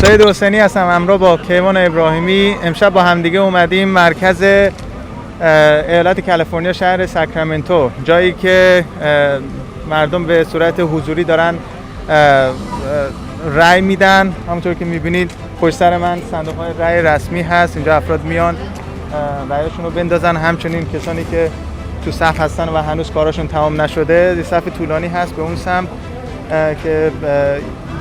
سید حسینی هستم، همراه با کیوان ابراهیمی. امشب با همدیگه اومدیم مرکز ایالت کلفرنیا، شهر ساکرامنتو، جایی که مردم به صورت حضوری دارن رأی میدن. همونطور که میبینید پشت سر من صندوق‌های رأی رسمی هست. اینجا افراد میان رأیشون رو بندازن. همچنین کسانی که تو صف هستن و هنوز کاراشون تمام نشده، صف طولانی هست به اون سمت که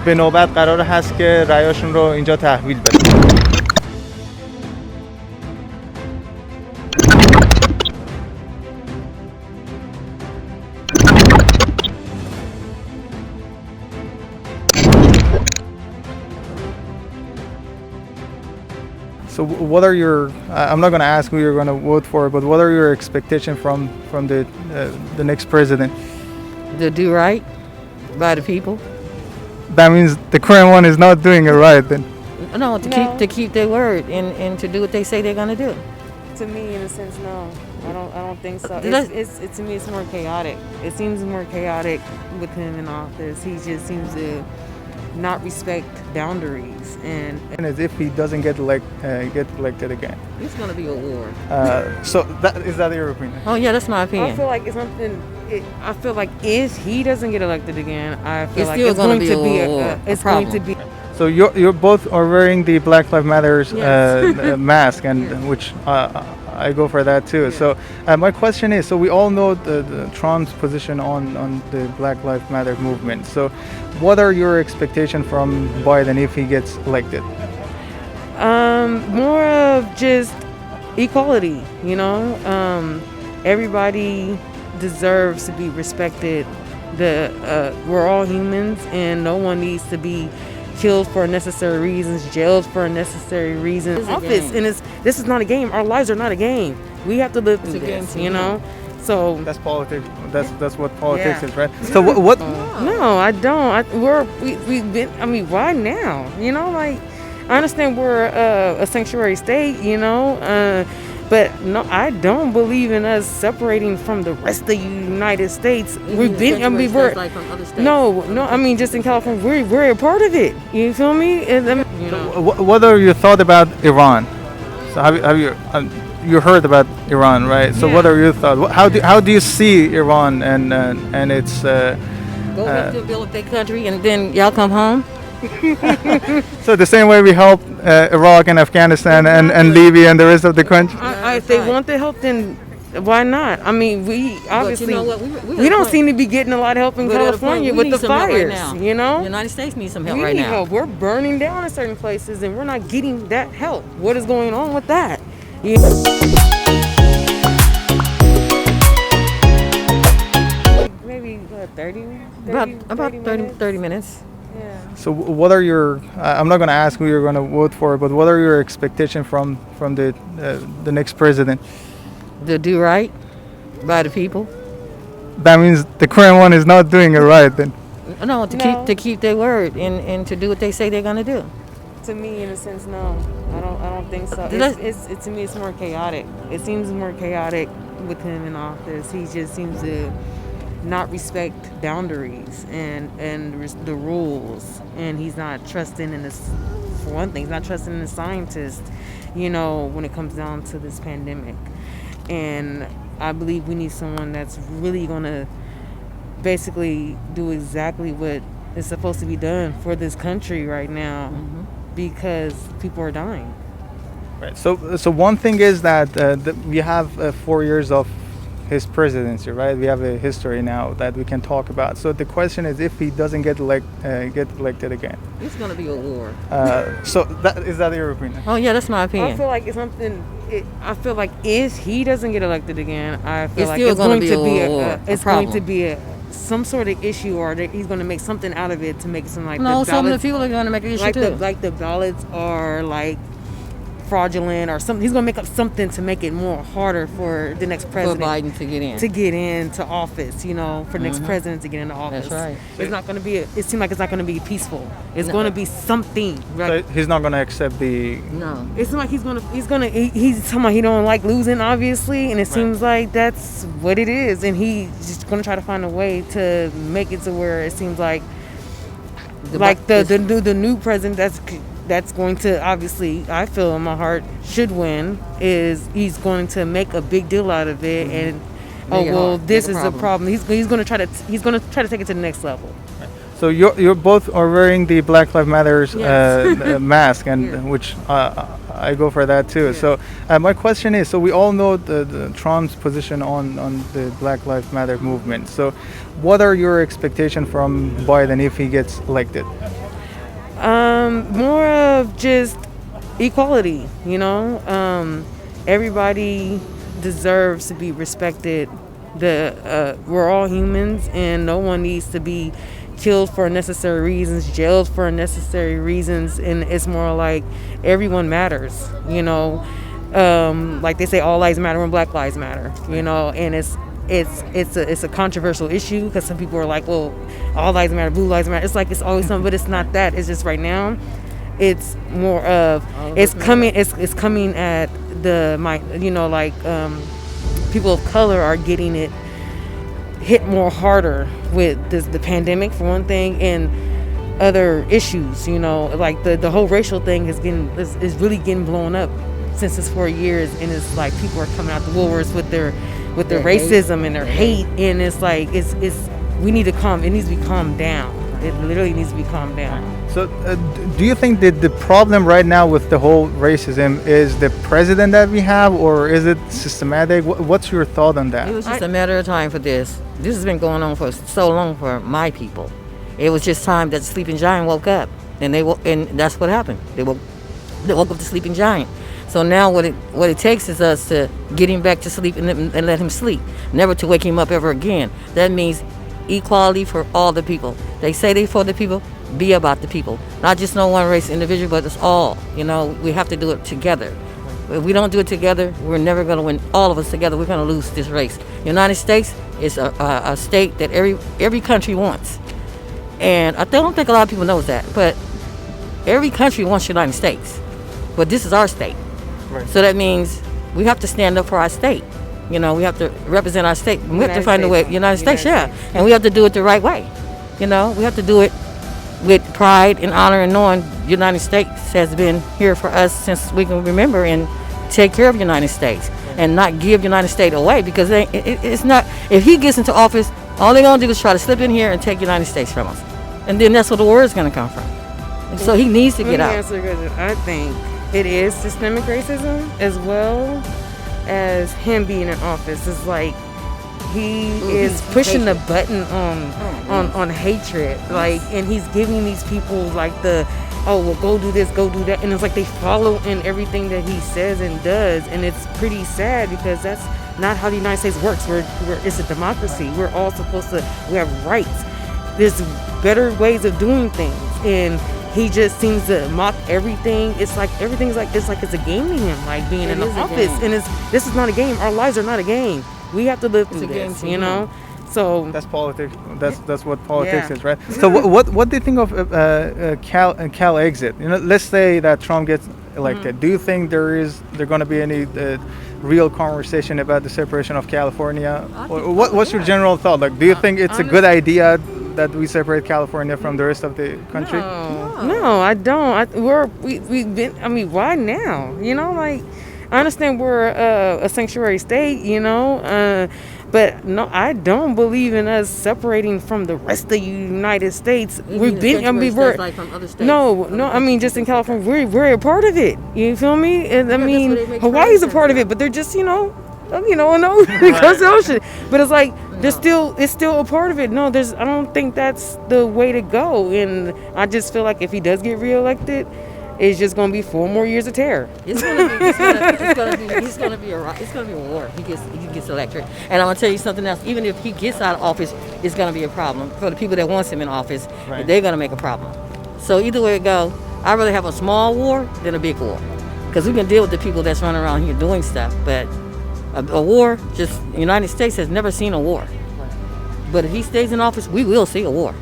به نوبت قرار هست که رأیاشون رو اینجا تحویل بدن. So what are your, I'm not going to ask who you're going to vote for, but what are your expectations from the next president? To do right by the people. That means the current one is not doing it right then? No, to keep their word and to do what they say they're going to do. To me, in a sense, no. I don't think so. To me, it's more chaotic. It seems more chaotic with him in office. He just seems to not respect boundaries, and as if he doesn't get elected again. It's going to be a war. So is that your opinion? Oh yeah, that's my opinion. I feel like it's something. I feel like if he doesn't get elected again, I feel it's like still it's going to be it's going to be. So you're both are wearing the Black Lives Matter's mask, and which I go for that too. Yeah. So my question is, so we all know the Trump's position on the Black Lives Matter movement. So what are your expectations from Biden if he gets elected? More of just equality, you know. Everybody deserves to be respected. We're all humans, and no one needs to be killed for unnecessary reasons, jailed for unnecessary reasons. Office, and this is not a game. Our lives are not a game. We have to live through this, you know. So that's politics. That's what politics is, right? So what? No, I don't. We've been. I mean, why now? You know, like I understand we're a sanctuary state, you know. But no, I don't believe in us separating from the rest of the United States. We've been, I mean, we're like from other states. No, I mean, just in California, we're a part of it. You feel me? And, you know. What are your thoughts about Iran? So have you heard about Iran, right? So what are your thoughts? How do you see Iran and its go up to build their country and then y'all come home? So the same way we help Iraq and Afghanistan and Libya and the rest of the country? If they want the help, then why not? I mean, we obviously, you know we don't seem to be getting a lot of help in California with the fires, right, you know? The United States needs some help we right need now. Help. We're burning down in certain places and we're not getting that help. What is going on with that? Maybe what, 30 minutes. So what are your, I'm not going to ask who you're going to vote for, but what are your expectations from the next president? To do right by the people. That means the current one is not doing it right then? No, to keep their word and to do what they say they're going to do. To me, in a sense, no. I don't think so. To me, it's more chaotic. It seems more chaotic with him in office. He just seems to not respect boundaries and the rules, and he's not trusting in this. For one thing, he's not trusting in the scientists, you know, when it comes down to this pandemic. And I believe we need someone that's really gonna basically do exactly what is supposed to be done for this country right now, because people are dying. Right. So one thing is that we have 4 years of his presidency, right? We have a history now that we can talk about. So the question is, if he doesn't get elected again, it's going to be a war. So is that your opinion? Oh yeah, that's my opinion. I feel like it's something. I feel like if he doesn't get elected again, I feel like still it's going to be going to be some sort of issue, or he's going to make something out of it to make it seem like some of the people are going to make an issue too. Like the ballots are like fraudulent or something. He's going to make up something to make it more harder for the next president. For Biden to get into office, you know, for the next president to get into office. That's right. It's not going to be, it seems like it's not going to be peaceful. It's going to be something. So he's not going to accept the... No. It seems like he's talking about he don't like losing, obviously, and it seems like that's what it is. And he's just going to try to find a way to make it to where it seems like the new president that's that's going to, obviously, I feel in my heart, should win, is he's going to make a big deal out of it, and this is a problem. He's going to try to take it to the next level. So you're both are wearing the Black Lives Matter's mask, and which I go for that too. Yes. So my question is, so we all know the Trump's position on the Black Lives Matter movement. So what are your expectations from Biden if he gets elected? More of just equality, you know. Everybody deserves to be respected. We're all humans, and no one needs to be killed for unnecessary reasons, jailed for unnecessary reasons, and it's more like everyone matters, you know. Like they say, all lives matter when Black lives matter, you know. And it's a controversial issue because some people are like, well, all lives matter, blue lives matter. It's like it's always something, but it's not that. It's just right now, it's more of it's coming at people of color are getting it hit more harder with the pandemic for one thing, and other issues, you know, like the whole racial thing is really getting blown up since it's 4 years, and it's like people are coming out the woolworks with their racism and their hate, and it's like it needs to be calmed down. It literally needs to be calmed down. So do you think that the problem right now with the whole racism is the president that we have, or is it systematic? What's your thought on that? It was just a matter of time for this. This has been going on for so long for my people. It was just time that the sleeping giant woke up, and that's what happened. They woke up the sleeping giant. So now what it takes is us to get him back to sleep and let him sleep, never to wake him up ever again. That means equality for all the people. They say they for the people, be about the people. Not just no one race individual, but it's all. You know, we have to do it together. If we don't do it together, we're never going to win. All of us together, we're going to lose this race. United States is a state that every country wants. And I don't think a lot of people know that, but every country wants United States. But this is our state. Right. So that means we have to stand up for our state. You know, we have to represent our state. We have to find a way. United States. And we have to do it the right way. You know, we have to do it with pride and honor, and knowing United States has been here for us since we can remember, and take care of United States and not give United States away, because it's not. If he gets into office, all they're gonna do is try to slip in here and take United States from us, and then that's where the war is gonna come from. And so he needs to get out. I think it is systemic racism as well as him being in office. It's like he is pushing the button on hatred, like, and he's giving these people like go do this, go do that, and it's like they follow in everything that he says and does, and it's pretty sad because that's not how the United States works. It's a democracy. We're all supposed to. We have rights. There's better ways of doing things, and he just seems to mock everything. It's like everything's like it's a game to him, like being in the office. And this is not a game. Our lives are not a game. We have to live through this, you know. So that's politics. That's what politics is, right? So what do you think of Cal exit? You know, let's say that Trump gets elected. Do you think there going to be any real conversation about the separation of California? Or what's your general thought? Like, do you think it's a good idea that we separate California from the rest of the country? No, I don't. We've been. I mean, why now? You know, like, I understand we're a sanctuary state, you know, but no, I don't believe in us separating from the rest of the United States. We've been. I mean, we're like from other states. No. I mean, just in California, we're a part of it. You feel me? And I mean, Hawaii's a part of it, but they're just, no, because the ocean. But it's like it's still a part of it. No, I don't think that's the way to go. And I just feel like if he does get reelected, it's just gonna be 4 more years of terror. It's gonna be a war. He gets elected. And I'm gonna tell you something else. Even if he gets out of office, it's gonna be a problem for the people that wants him in office. Right. They're gonna make a problem. So either way it go, I'd rather have a small war than a big war, because we can deal with the people that's running around here doing stuff. But a war, just the United States has never seen a war. Right. But if he stays in office, we will see a war.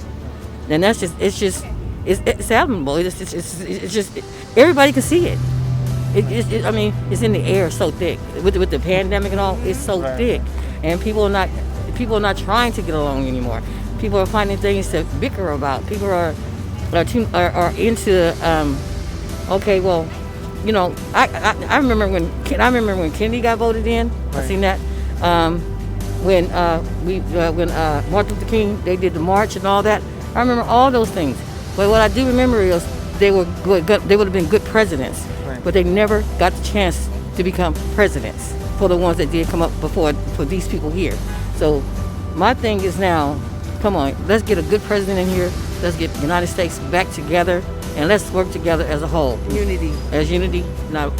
And it's admirable. It's just everybody can see it. I mean, it's in the air so thick with the pandemic and all. It's so thick, and people are not trying to get along anymore. People are finding things to bicker about. People are into Okay, well, I remember when Kennedy got voted in. Right. I seen that. When Martin Luther King, they did the march and all that. I remember all those things. But what I do remember is they would have been good presidents, Right. but they never got the chance to become presidents for the ones that did come up before for these people here. So my thing is now, come on, let's get a good president in here. Let's get the United States back together, and let's work together as a whole. Unity. As unity, not.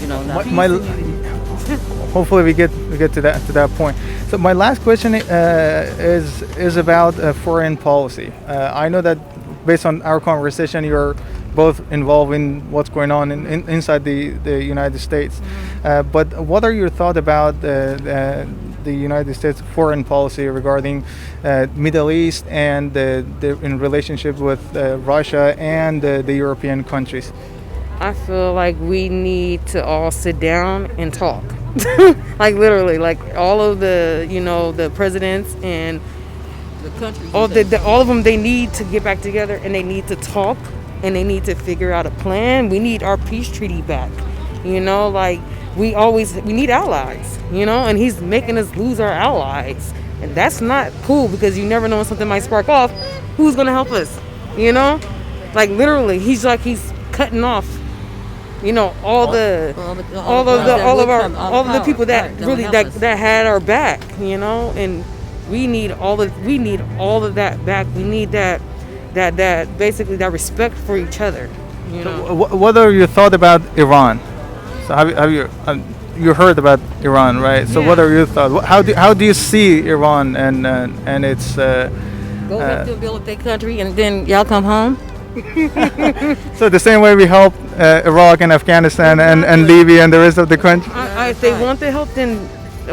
Hopefully we get to that point. So my last question is about foreign policy. I know that based on our conversation, you're both involved in what's going on inside the United States. But what are your thoughts about the United States foreign policy regarding Middle East and in relationship with Russia and the European countries? I feel like we need to all sit down and talk. Like literally, like all of the presidents and The country. all of them, they need to get back together and they need to talk and they need to figure out a plan. We need our peace treaty back. Like we need allies, and he's making us lose our allies. And that's not cool because you never know when something might spark off. Who's going to help us? Like literally, he's cutting off all the people that really that had our back, and we need all of that back. We need that basically that respect for each other. So what are your thoughts about Iran? So have you heard about Iran, right? So Yeah. what are your thoughts? How do you see Iran and its Go help them build up their country, and then y'all come home. so the same way we help Iraq and Afghanistan and Libya and the rest of the country? If they want the help, then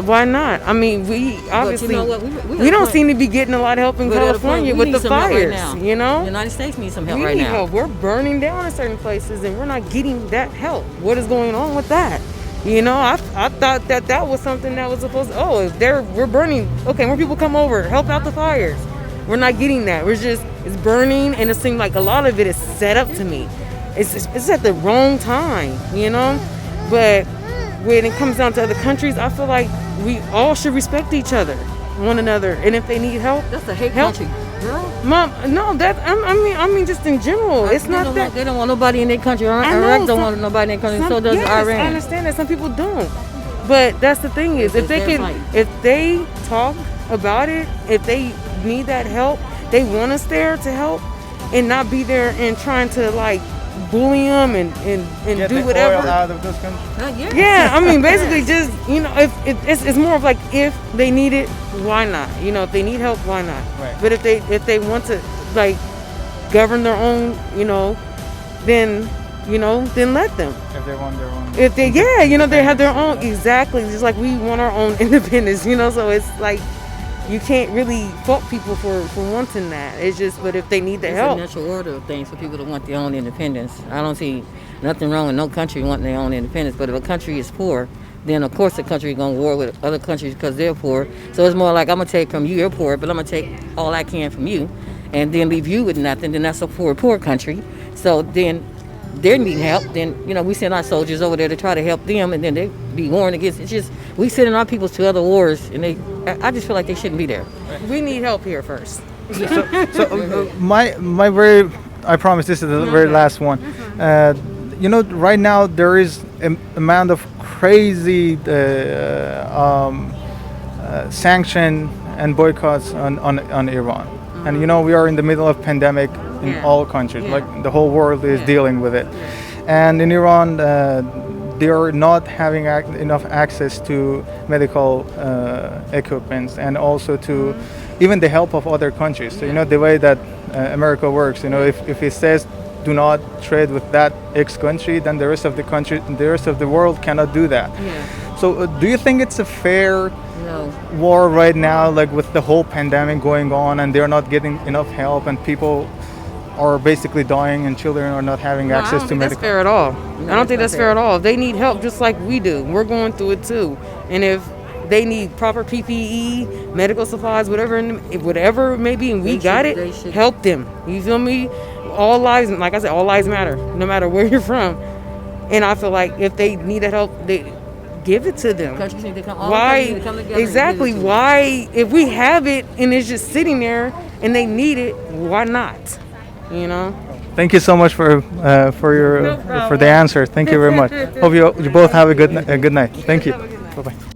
why not? I mean, we obviously what? we don't seem to be getting a lot of help in California with the fires. The United States needs some help We right need now. help. We're burning down in certain places, and we're not getting that help. What is going on with that? I thought that was something that was supposed to. Oh, if we're burning, okay, more people come over, help out the fires. We're not getting that. It's burning, and it seems like a lot of it is set up to me. It's at the wrong time, But when it comes down to other countries, I feel like we all should respect each other, one another, and if they need help, That's a hate help. country, girl. Mom, no, I mean, just in general, it's not that. They don't want nobody in their country. I know, Iraq don't want nobody in their country. So does yes, Iran. I understand that some people don't, but that's the thing is, if they talk about it, if they need that help, they want us there to help, and not be there and trying to like bully them and Get do the whatever. oil out of those countries? Yeah, I mean, basically, just if it's more of like if they need it, why not? If they need help, why not? Right. But if they want to like govern their own, then let them. If they want their own. If they they have their own, exactly, just like we want our own independence. So it's like you can't really fault people for wanting that. It's just, but if they need the It's help. a natural order of things for people to want their own independence. I don't see nothing wrong with no country wanting their own independence. But if a country is poor, then of course the country is going to war with other countries because they're poor. So it's more like I'm going to take from you, you're poor, but I'm going to take all I can from you and then leave you with nothing. Then that's a poor country. So then they need help. Then, we send our soldiers over there to try to help them, and then they be warring against. It's just, we sending our people to other wars, and I just feel like they shouldn't be there. We need help here first. So my very, I promise this is the very last one. Right now there is an amount of crazy sanction and boycotts on Iran. And we are in the middle of pandemic in all countries, like the whole world is dealing with it. And in Iran, they are not having enough access to medical equipment and also to even the help of other countries. So the way that America works, if it says do not trade with that X country, then the rest of the world cannot do that. So do you think it's a fair war right now, like with the whole pandemic going on and they're not getting enough help and people are basically dying and children are not having access to medical? That's fair at all. I don't think that's fair at all. They need help just like we do. We're going through it too. And if they need proper PPE, medical supplies, whatever it may be, and we got it, help them. You feel me? All lives, like I said, all lives matter, no matter where you're from. And I feel like if they need that help, they give it to them. Countries need to come, all Why? countries need to come together and Exactly. give it to them. Why? If we have it and it's just sitting there and they need it, why not? You know. Thank you so much for your No problem. for the answer. Thank you very much. Hope you both have a good night. Thank you. Bye bye.